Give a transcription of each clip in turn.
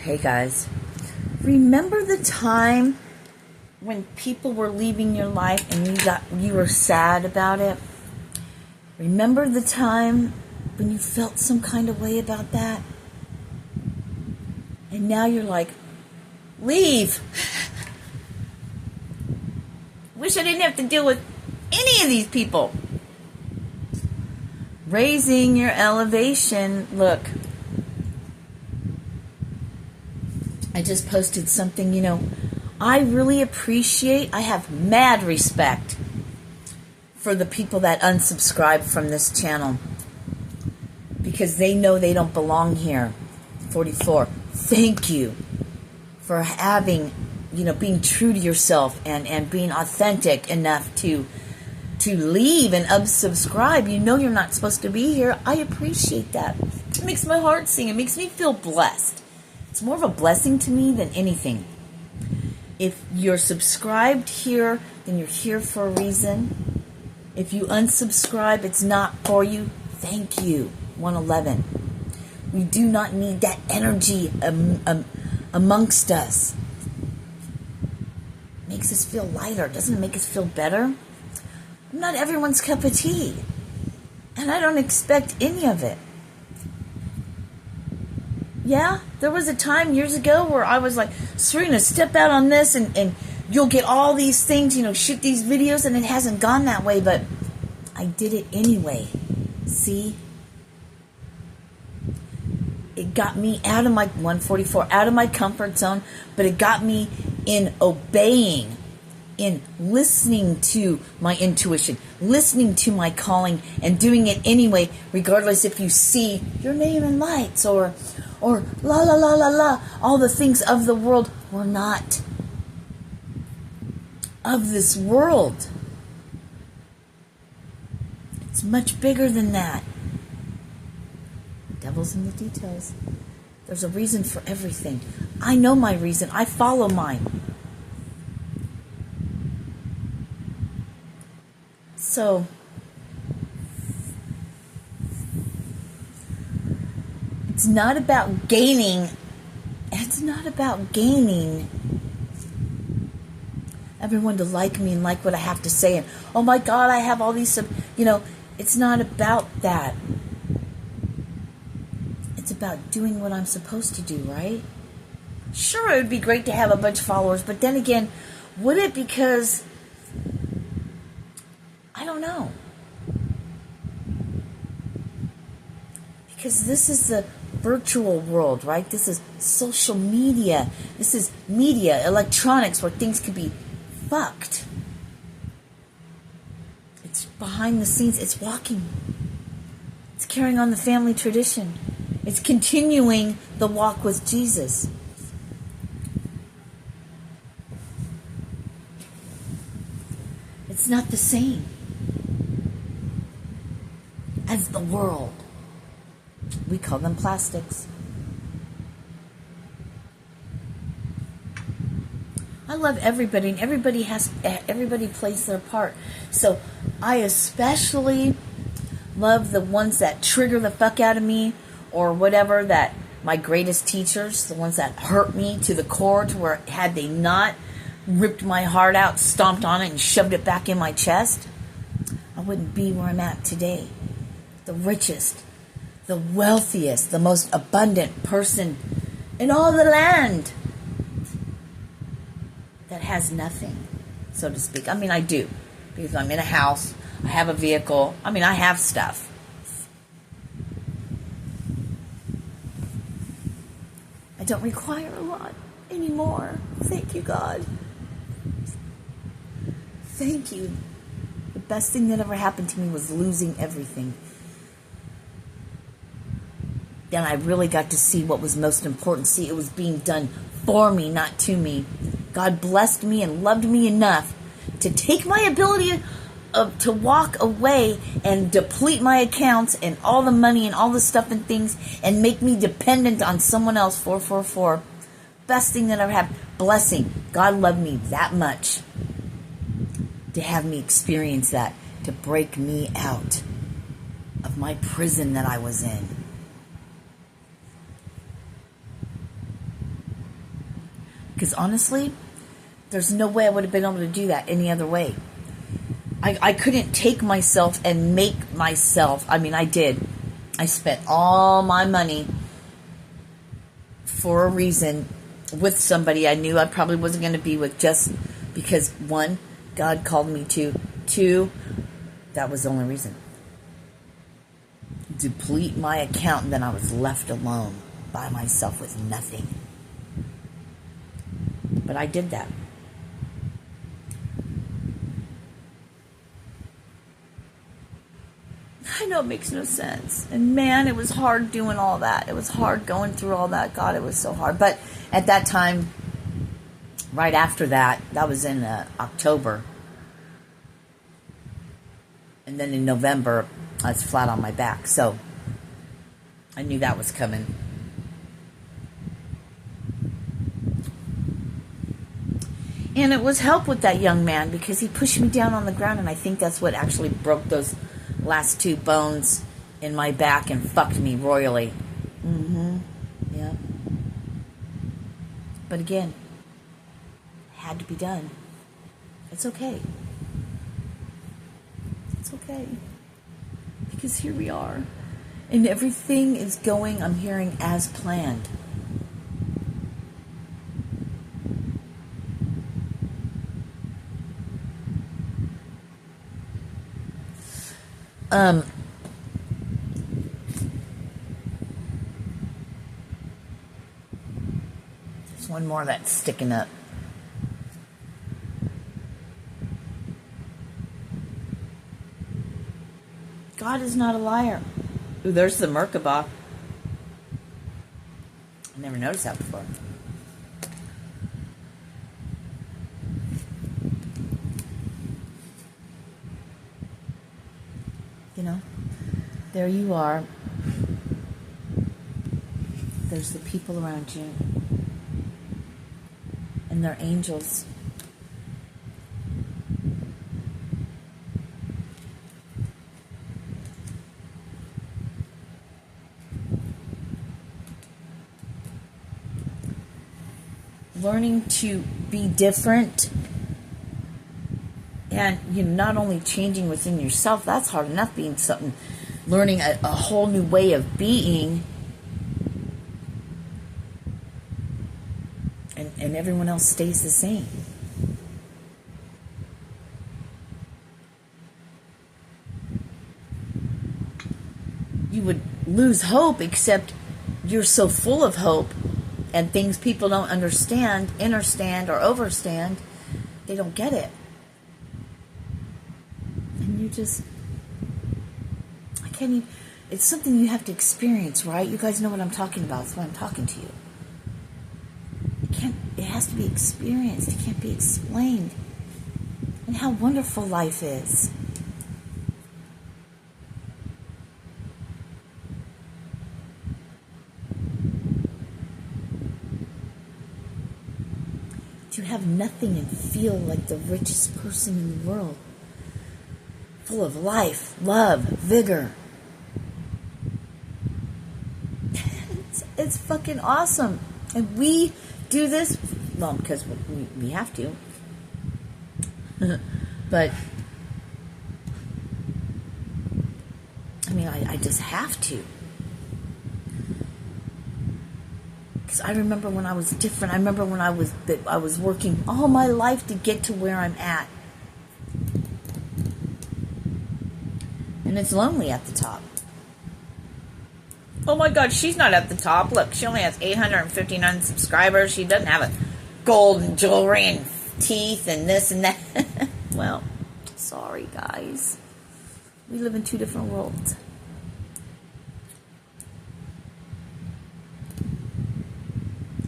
Hey guys, remember the time when people were leaving your life and you were sad about it? Remember the time when you felt some kind of way about that? And now you're like, leave. Wish I didn't have to deal with any of these people. Raising your elevation. Look, I just posted something, I really appreciate, I have mad respect for the people that unsubscribe from this channel because they know they don't belong here. 44. Thank you for having, being true to yourself and being authentic enough to leave and unsubscribe. You're not supposed to be here. I appreciate that. It makes my heart sing. It makes me feel blessed. It's more of a blessing to me than anything. If you're subscribed here, then you're here for a reason. If you unsubscribe, it's not for you. Thank you. 111. We do not need that energy amongst us. It makes us feel lighter. Doesn't it make us feel better? I'm not everyone's cup of tea. And I don't expect any of it. Yeah, there was a time years ago where I was like, Sirena, step out on this and you'll get all these things, shoot these videos, and it hasn't gone that way, but I did it anyway. See? It got me out of my 144, out of my comfort zone, but it got me in obeying, in listening to my intuition, listening to my calling, and doing it anyway, regardless if you see your name in lights or la la la la la. All the things of the world were not of this world. It's much bigger than that. The devil's in the details. There's a reason for everything. I know my reason. I follow mine. So, it's not about gaining. It's not about gaining everyone to like me and like what I have to say. And, oh my God, I have all these, it's not about that. It's about doing what I'm supposed to do, right? Sure, it would be great to have a bunch of followers, but then again, would it? Because I don't know. Because this is the virtual world, right? This is social media. This is media, electronics, where things can be fucked. It's behind the scenes. It's walking. It's carrying on the family tradition. It's continuing the walk with Jesus. It's not the same as the world. We call them plastics. I love everybody, and everybody plays their part. So I especially love the ones that trigger the fuck out of me, or whatever, that my greatest teachers, the ones that hurt me to the core, to where had they not ripped my heart out, stomped on it, and shoved it back in my chest, I wouldn't be where I'm at today. The richest, the wealthiest, the most abundant person in all the land that has nothing, so to speak. I mean, I do, because I'm in a house, I have a vehicle, I have stuff. I don't require a lot anymore. Thank you, God. Thank you. The best thing that ever happened to me was losing everything. Then I really got to see what was most important. See, it was being done for me, not to me. God blessed me and loved me enough to take my ability to walk away and deplete my accounts and all the money and all the stuff and things and make me dependent on someone else. 444. Best thing that ever happened. Blessing. God loved me that much to have me experience that, to break me out of my prison that I was in. Because honestly, there's no way I would have been able to do that any other way. I couldn't take myself and make myself. I mean, I did. I spent all my money for a reason with somebody I knew I probably wasn't going to be with, just because, one, God called me to. Two, that was the only reason. Deplete my account, and then I was left alone by myself with nothing. But I did that. I know it makes no sense. And man, it was hard doing all that. It was hard going through all that. God, it was so hard. But at that time, right after that, that was in October. And then in November, I was flat on my back. So I knew that was coming. And it was help with that young man, because he pushed me down on the ground, and I think that's what actually broke those last two bones in my back and fucked me royally. Yeah. But again, it had to be done. It's okay. It's okay. Because here we are. And everything is going, I'm hearing, as planned. There's one more that's sticking up. God is not a liar. Ooh, there's the Merkaba. I never noticed that before. You know, there you are. There's the people around you. And they're angels. Learning to be different, and you know, not only changing within yourself, that's hard enough, being something, learning a whole new way of being, and everyone else stays the same. You would lose hope, except you're so full of hope, and things people don't understand, understand, or overstand, they don't get it. And you just, I can't even, it's something you have to experience, right? You guys know what I'm talking about. That's why I'm talking to you. It has to be experienced. It can't be explained. And how wonderful life is. To have nothing and feel like the richest person in the world. Full of life, love, vigor. It's fucking awesome. And we do this, well, because we have to. But, I mean, I just have to. Because I remember when I was different. I remember when I was working all my life to get to where I'm at. And it's lonely at the top. Oh my God, she's not at the top. Look, she only has 859 subscribers. She doesn't have a gold and jewelry and teeth and this and that. Well, sorry guys. We live in two different worlds.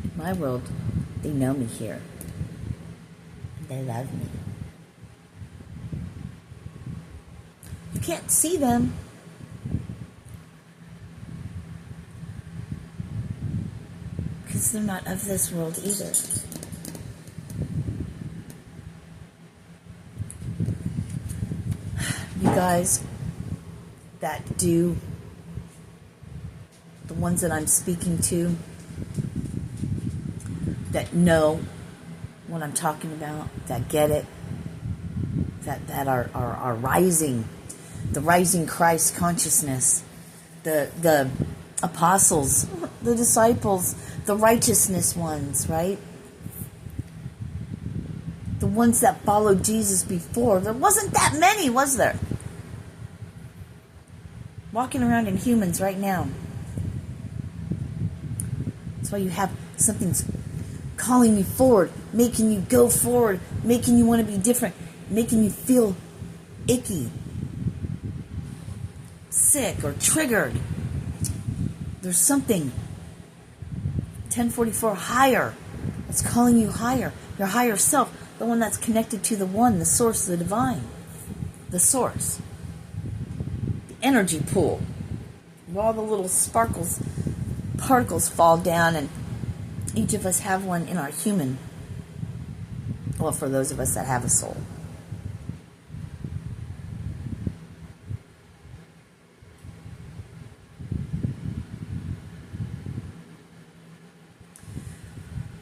In my world, they know me here. They love me. You can't see them. Because they're not of this world either. You guys that do, the ones that I'm speaking to, that know what I'm talking about, that get it, that are rising, the rising Christ consciousness, the apostles, the disciples, the righteousness ones, right? The ones that followed Jesus before. There wasn't that many, was there? Walking around in humans right now. That's why you have something's calling you forward, making you go forward, making you want to be different, making you feel icky, sick, or triggered. There's something 1044 higher. It's calling you higher. Your higher self, the one that's connected to the one, the source, the divine, the source, the energy pool, where all the little particles fall down, and each of us have one in our human. Well, for those of us that have a soul.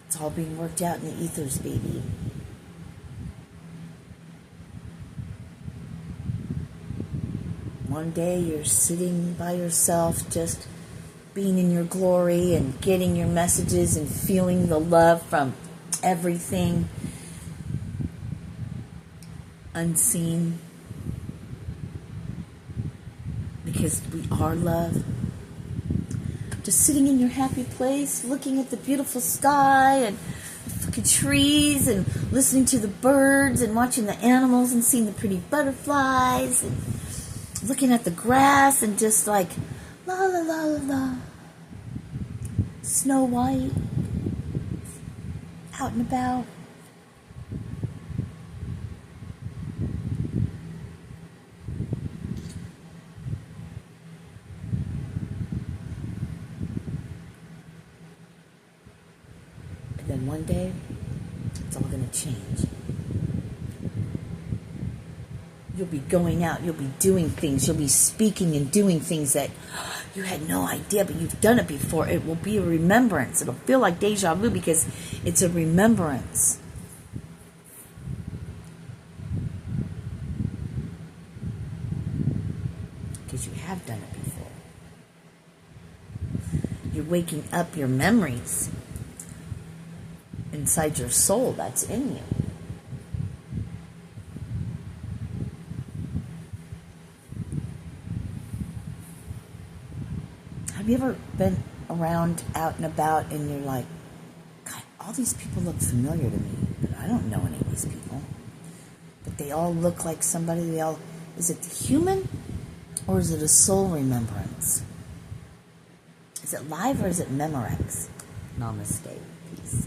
It's all being worked out in the ethers, baby. One day you're sitting by yourself, just being in your glory and getting your messages and feeling the love from everything unseen, because we are love. Just sitting in your happy place, looking at the beautiful sky and the fucking trees, and listening to the birds and watching the animals and seeing the pretty butterflies and looking at the grass and just like la la la la la. Snow White, out and about. And then one day, it's all going to change. You'll be going out, you'll be doing things, you'll be speaking and doing things that you had no idea, but you've done it before. It will be a remembrance. It'll feel like deja vu because it's a remembrance. Because you have done it before. You're waking up your memories inside your soul that's in you. Have you ever been around, out and about, and you're like, God, all these people look familiar to me, but I don't know any of these people. But they all look like somebody. Is it human, or is it a soul remembrance? Is it live, or is it Memorex? Namaste. Peace.